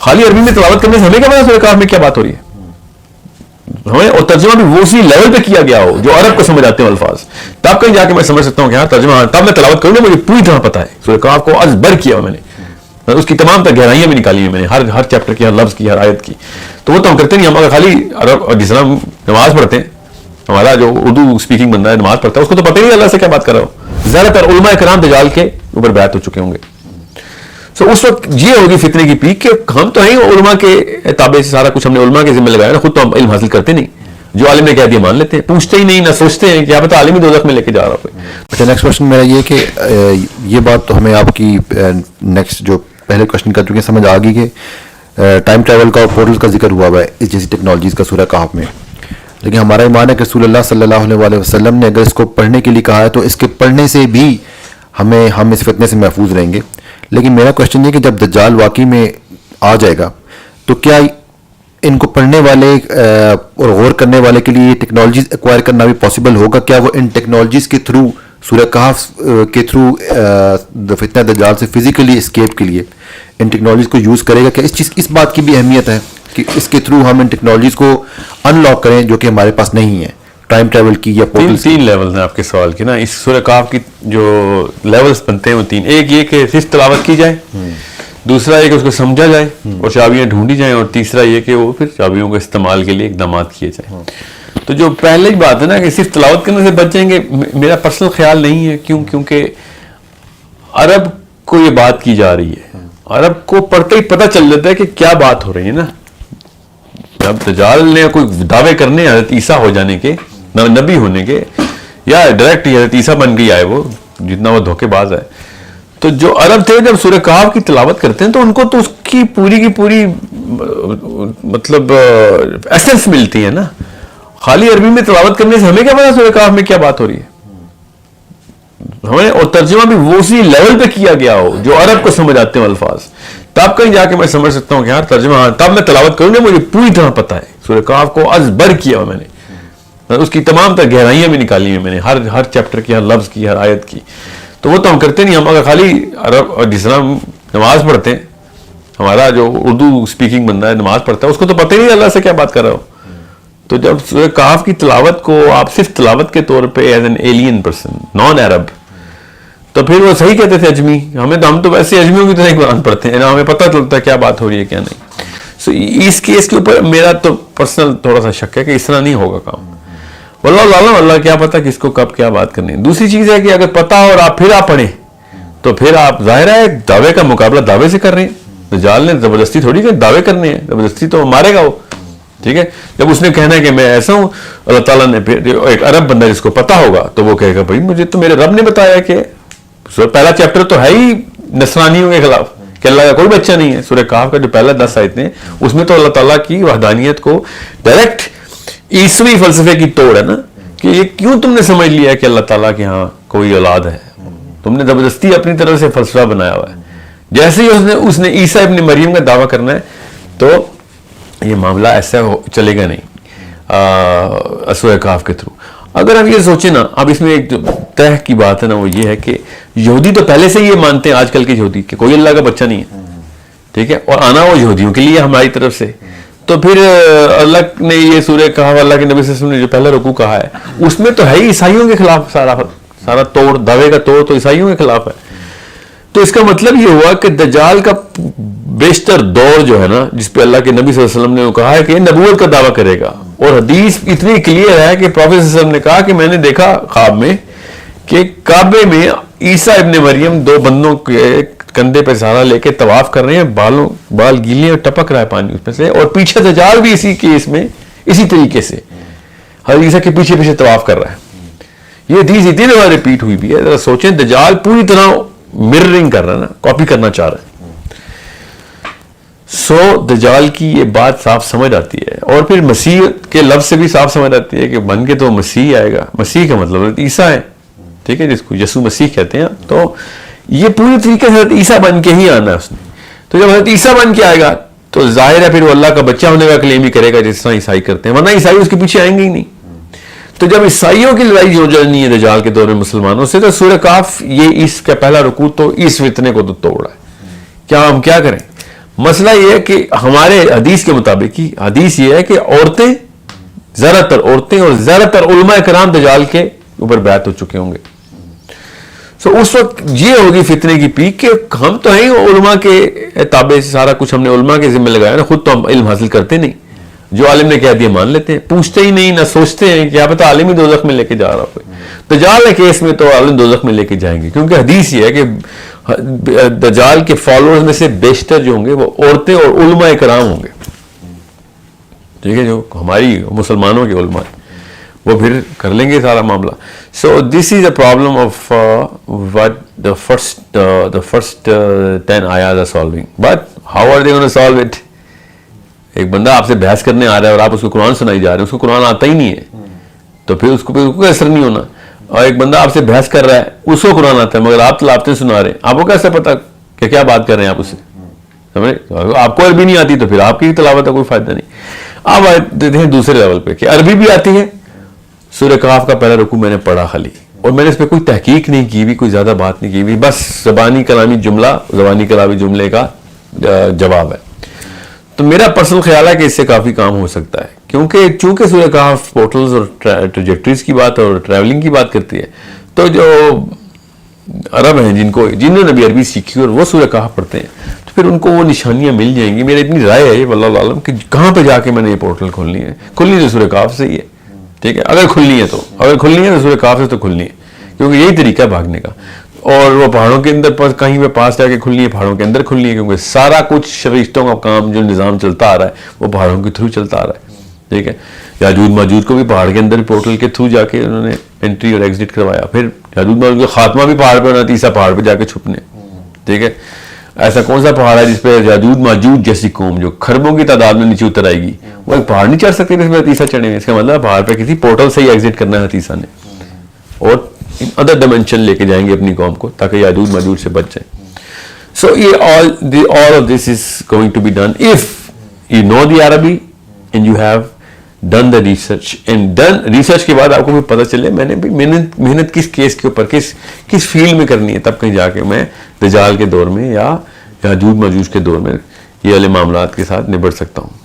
خالی عربی میں تلاوت کرنے سے ہمیں کیا پتا سورہ کہف میں کیا بات ہو رہی ہے؟ ہمیں اور ترجمہ بھی وہ اسی لیول پہ کیا گیا ہو جو عرب کو سمجھ آتے ہیں الفاظ، تب کہیں جا کے میں سمجھ سکتا ہوں کہ ہاں ترجمہ، تب میں تلاوت کروں گا مجھے پوری طرح پتا ہے سورہ کہف کو از بر کیا میں نے، اس کی تمام تر گہرائیاں بھی نکالی ہیں میں نے، ہر چیپٹر کی، ہر لفظ کی، ہر آیت کی. تو وہ تو ہم کرتے نہیں. ہم اگر خالی عرب اور جس طرح نماز پڑھتے ہیں، ہمارا جو اردو اسپیکنگ بندہ ہے نماز پڑھتا ہے اس کو تو پتہ ہی نہیں اللہ سے کیا بات کر رہا ہو. زیادہ تر علماء کرام دجال کے اوپر بیعت ہو چکے ہوں گے. اس وقت یہ ہوگی فتنے کی پیک کہ ہم تو ہیں علماء کے تابع سے، سارا کچھ ہم نے علماء کے ذمہ لگایا نا، خود تو ہم علم حاصل کرتے نہیں، جو عالم نے کہہ دیا مان لیتے ہیں، پوچھتے ہی نہیں، نہ سوچتے ہیں کیا پتہ عالم ہی دوزخ میں لے کے جا رہا کوئی. اچھا، نیکسٹ کوشچن میرا یہ کہ یہ بات تو ہمیں آپ کی نیکسٹ جو پہلے کوشچن کر چکے ہیں سمجھ آ گئی کہ ٹائم ٹریول کا اور پورٹل کا ذکر ہوا ہوا ہے اس جیسی ٹیکنالوجیز کا سورہ کہف میں، لیکن ہمارا ایمان ہے کہ رسول اللہ صلی اللہ علیہ وسلم نے اگر اس کو پڑھنے کے لیے کہا ہے تو اس کے پڑھنے سے بھی ہم اس فتنے سے محفوظ رہیں گے. لیکن میرا کوشچن یہ کہ جب دجال واقعی میں آ جائے گا تو کیا ان کو پڑھنے والے اور غور کرنے والے کے لیے یہ ٹیکنالوجیز ایکوائر کرنا بھی پاسبل ہوگا؟ کیا وہ ان ٹیکنالوجیز کے تھرو سورہ کہف کے تھرو فتنہ دجال سے فزیکلی اسکیپ کے لیے ان ٹیکنالوجیز کو یوز کرے گا؟ کیا اس بات کی بھی اہمیت ہے کہ اس کے تھرو ہم ان ٹیکنالوجیز کو ان لاک کریں جو کہ ہمارے پاس نہیں ہے، ٹائم ٹریول کی یا پورٹل؟ تین لیول ہیں آپ کے سوال کے نا. اس سورہ کہف کی جو لیولز بنتے ہیں وہ تین. ایک یہ کہ صرف تلاوت کی جائے، دوسرا یہ کہ اس کو سمجھا جائے اور چابیاں ڈھونڈی جائیں، اور تیسرا یہ کہ وہ پھر چابیوں کو استعمال کے لیے اقدامات کیے جائیں. تو جو پہلے بات ہے نا کہ صرف تلاوت کرنے سے بچ جائیں گے، میرا پرسنل خیال نہیں ہے. کیونکہ عرب کو یہ بات کی جا رہی ہے، عرب کو پڑھتے ہی پتہ چل جاتا ہے کہ کیا بات ہو رہی ہے نا. جب دجال نے کوئی دعوے کرنے حضرت عیسیٰ ہو جانے کے، نبی ہونے کے، یا ڈائریکٹ حضرت عیسیٰ بن کے آئے، وہ جتنا وہ دھوکے باز ہے، تو جو عرب تھے جب سورہ کہف کی تلاوت کرتے ہیں تو ان کو تو اس کی پوری مطلب ایسنس ملتی ہے نا. خالی عربی میں تلاوت کرنے سے ہمیں کیا پتا سورہ کہف میں کیا بات ہو رہی ہے؟ ہمیں اور ترجمہ بھی وہ اسی لیول پہ کیا گیا ہو جو عرب کو سمجھ آتے ہیں الفاظ، تب کہیں جا کے میں سمجھ سکتا ہوں کہ یار ترجمہ، تب میں تلاوت کروں گا مجھے پوری طرح پتا ہے سورہ کہف کو از بر کیا میں نے، اس کی تمام تر گہرائیاں بھی نکالی ہیں میں نے، ہر چیپٹر کی، ہر لفظ کی، ہر آیت کی. تو وہ تو ہم کرتے نہیں. ہم اگر خالی عرب اور جس طرح نماز پڑھتے ہیں، ہمارا جو اردو اسپیکنگ بندہ ہے نماز پڑھتا ہے اس کو تو پتہ ہی نہیں اللہ سے کیا بات کر رہا ہو. تو جب سورہ کہف کی تلاوت کو آپ صرف تلاوت کے طور پہ as an alien person, non Arab, تو پھر وہ صحیح کہتے تھے اجمی. ہم تو ویسے اجمیوں کی طرح قرآن پڑھتے ہیں نا، ہمیں پتہ چلتا ہے کیا بات ہو رہی ہے کیا نہیں. سو اس کیس کے اوپر میرا تو پرسنل تھوڑا سا شک ہے کہ اس طرح نہیں ہوگا کام. واللہ عالم، اللہ کیا پتہ کس کو کب کیا بات کرنی ہے. دوسری چیز ہے کہ اگر پتہ اور آپ پڑھیں تو پھر آپ ظاہر ہے دعوے کا مقابلہ دعوے سے کر رہے ہیں. دجال نے زبردستی تھوڑی کہ دعوے کرنے ہیں، زبردستی تو مارے گا وہ. ٹھیک ہے، جب اس نے کہنا ہے کہ میں ایسا ہوں، اللہ تعالیٰ نے پھر ایک عرب بندہ جس کو پتہ ہوگا تو وہ کہے گا بھائی مجھے تو میرے رب نے بتایا کہ پہلا چیپٹر تو ہے ہی نصرانیوں کے خلاف کہ اللہ کا کوئی بچہ نہیں ہے. سورہ کہف کا جو پہلا 10 آیتیں اس میں تو اللہ تعالیٰ کی وحدانیت کو ڈائریکٹ عیسوی فلسفے کی توڑ ہے نا، کہ یہ کیوں تم نے سمجھ لیا کہ اللہ تعالیٰ کے ہاں کوئی اولاد ہے. تم نے زبردستی اپنی طرف سے فلسفہ بنایا ہوا ہے. جیسے ہی اس نے عیسیٰ ابن مریم کا دعویٰ کرنا ہے تو یہ معاملہ ایسا چلے گا نہیں سورہ کہف کے تھرو. اگر ہم یہ سوچیں نا، اب اس میں ایک طے کی بات ہے نا، وہ یہ ہے کہ یہودی تو پہلے سے یہ مانتے ہیں، آج کل کے یہودی، کہ کوئی اللہ کا بچہ نہیں ہے. ٹھیک ہے، اور آنا وہ یہودیوں کے لیے ہماری طرف سے. تو پھر اللہ نے یہ سورہ کہا، اللہ کے نبی صلی اللہ علیہ وسلم نے جو پہلا رکوع کہا ہے اس میں تو ہے ہی عیسائیوں کے خلاف سارا توڑ، دعوے کا توڑ تو عیسائیوں کے خلاف ہے. تو اس کا مطلب یہ ہوا کہ دجال کا بیشتر دور جو ہے نا، جس پہ اللہ کے نبی صلی اللہ علیہ وسلم نے کہا ہے کہ یہ نبوت کا دعویٰ کرے گا. اور حدیث اتنی کلیئر ہے کہ پروفیٹ صلی اللہ علیہ وسلم نے کہا کہ میں نے دیکھا خواب میں کہ کعبے میں عیسیٰ ابن مریم 2 بندوں کے کندھے پہ سہارا لے کے طواف کر رہے ہیں، بال گیلے اور ٹپک رہا ہے پانی اس میں سے، اور پیچھے دجال بھی اسی کیس میں اسی طریقے سے حضرت عیسیٰ کے پیچھے طواف کر رہا ہے. یہ حدیث اتنی دفعہ ریپیٹ ہوئی بھی ہے. ذرا سوچیں، دجال پوری طرح مررنگ کر رہا ہے نا، کاپی کرنا چاہ رہا ہے. دجال کی یہ بات صاف سمجھ آتی ہے. اور پھر مسیح کے لفظ سے بھی صاف سمجھ آتی ہے کہ بن کے تو مسیح آئے گا. مسیح کا مطلب حضرت عیسیٰ ہے، ٹھیک ہے، جس کو یسوع مسیح کہتے ہیں. تو یہ پوری طریقے سے حضرت عیسیٰ بن کے ہی آنا ہے اس نے. تو جب حضرت عیسیٰ بن کے آئے گا تو ظاہر ہے پھر وہ اللہ کا بچہ ہونے کا کلیم ہی کرے گا، جس طرح عیسائی کرتے ہیں، ورنہ عیسائی اس کے پیچھے آئیں گے ہی نہیں. تو جب عیسائیوں کی لڑائی جو جڑنی ہے دجال کے دور میں مسلمانوں سے، تو سورہ کہف یہ اس کا پہلا رکوع تو اس فتنے کو تو توڑا ہے. کیا ہم کیا کریں؟ مسئلہ یہ ہے کہ ہمارے حدیث کے مطابق ہی حدیث یہ ہے کہ زیادہ تر عورتیں اور زیادہ تر علماء کرام دجال کے اوپر بیعت ہو چکے ہوں گے. سو اس وقت یہ ہوگی فتنے کی پیک کہ ہم تو ہیں علماء کے تابع سے سارا کچھ ہم نے علماء کے ذمہ لگایا نا, خود تو ہم علم حاصل کرتے نہیں, جو عالم نے کہہ دیا مان لیتے ہیں, پوچھتے ہی نہیں, نہ سوچتے ہیں کہ کیا پتہ عالم ہی دوزخ میں لے کے جا رہا ہو. دجال کے کیس میں تو عالم دوزخ میں لے کے جائیں گے, کیونکہ حدیث یہ ہے کہ دجال کے فالوورز میں سے بیشتر جو ہوں گے وہ عورتیں اور علماء کرام ہوں گے. ٹھیک ہے, جو ہماری مسلمانوں کے علماء وہ پھر کر لیں گے سارا معاملہ. So this is a problem of what the first 10 آیات are solving. But how are they gonna solve it? ایک بندہ آپ سے بحث کرنے آ رہا ہے اور آپ اس کو قرآن سنائی جا رہے ہیں, اس کو قرآن آتا ہی نہیں ہے, تو پھر اس کو کوئی اثر نہیں ہونا. اور ایک بندہ آپ سے بحث کر رہا ہے, اس کو قرآن آتا ہے مگر آپ تلاوتیں سنا رہے ہیں, آپ کو کیسے پتا کہ کیا بات کر رہے ہیں آپ اس سے؟ سمجھے, آپ کو عربی نہیں آتی تو پھر آپ کی تلاوت کا کوئی فائدہ نہیں. اب دیتے ہیں دوسرے لیول پہ کہ عربی بھی آتی ہے. سورہ کہف کا پہلا رکوع میں نے پڑھا خالی, اور میں نے اس پہ کوئی تحقیق نہیں کی ہوئی, کوئی زیادہ بات نہیں کی ہوئی, بس زبانی کلامی جملے کا جواب ہے. تو میرا پرسنل خیال ہے کہ اس سے کافی کام ہو سکتا ہے, کیونکہ چونکہ سورہ کہف پورٹلز اور ٹریجیکٹریز کی بات اور ٹریولنگ کی بات کرتی ہے, تو جو عرب ہیں جنہوں نے بھی عربی سیکھی اور وہ سورہ کہف پڑھتے ہیں, تو پھر ان کو وہ نشانیاں مل جائیں گی. میری اتنی رائے ہے واللہ عالم کہ کہاں پہ جا کے میں نے یہ پورٹل کھولنی ہے تو سورہ کہف سے ہی ہے. ٹھیک ہے, اگر کھلنی ہے تو سورہ کہف سے تو کھلنی ہے, کیونکہ یہی طریقہ ہے بھاگنے کا. اور وہ پہاڑوں کے اندر کہیں پہ پاس جا کے کھلنی ہے, پہاڑوں کے اندر کھلنی ہے, کیونکہ سارا کچھ فرشتوں کا کام جو نظام چلتا آ رہا ہے وہ پہاڑوں کے تھرو چلتا آ رہا ہے. ٹھیک ہے, یاجوج ماجوج کو بھی پہاڑ کے اندر پورٹل کے تھرو جا کے انہوں نے انٹری اور ایگزٹ کروایا. پھر یاجوج ماجوج کا خاتمہ بھی پہاڑ پہ ہونا, تیسرا پہاڑ پہ جا کے چھپنے. ٹھیک ہے, ایسا کون سا پہاڑ ہے جس پہ یاجوج ماجوج جیسی قوم جو خربوں کی تعداد میں نیچے اتر آئے گی, وہ ایک پہاڑ نہیں چڑھ سکتے جس میں تیسرا چڑھیں گے؟ اس کا مطلب پہاڑ پہ کسی پورٹل سے ہی ایگزٹ کرنا ہے تیسرا نے, اور ادر ڈائمینشن لے کے جائیں گے اپنی قوم کو تاکہ یاجوج ماجوج سے بچ جائیں. سو یہ all of this is going to be done if you know the Arabic and you have done the research, and done research کے بعد آپ کو بھی پتہ چلے میں نے بھی محنت کس کیس کے اوپر کس فیلڈ میں کرنی ہے, تب کہیں جا کے میں دجال کے دور میں یا یاجوج ماجوج کے دور میں یہ والے معاملات کے ساتھ نبٹ سکتا ہوں.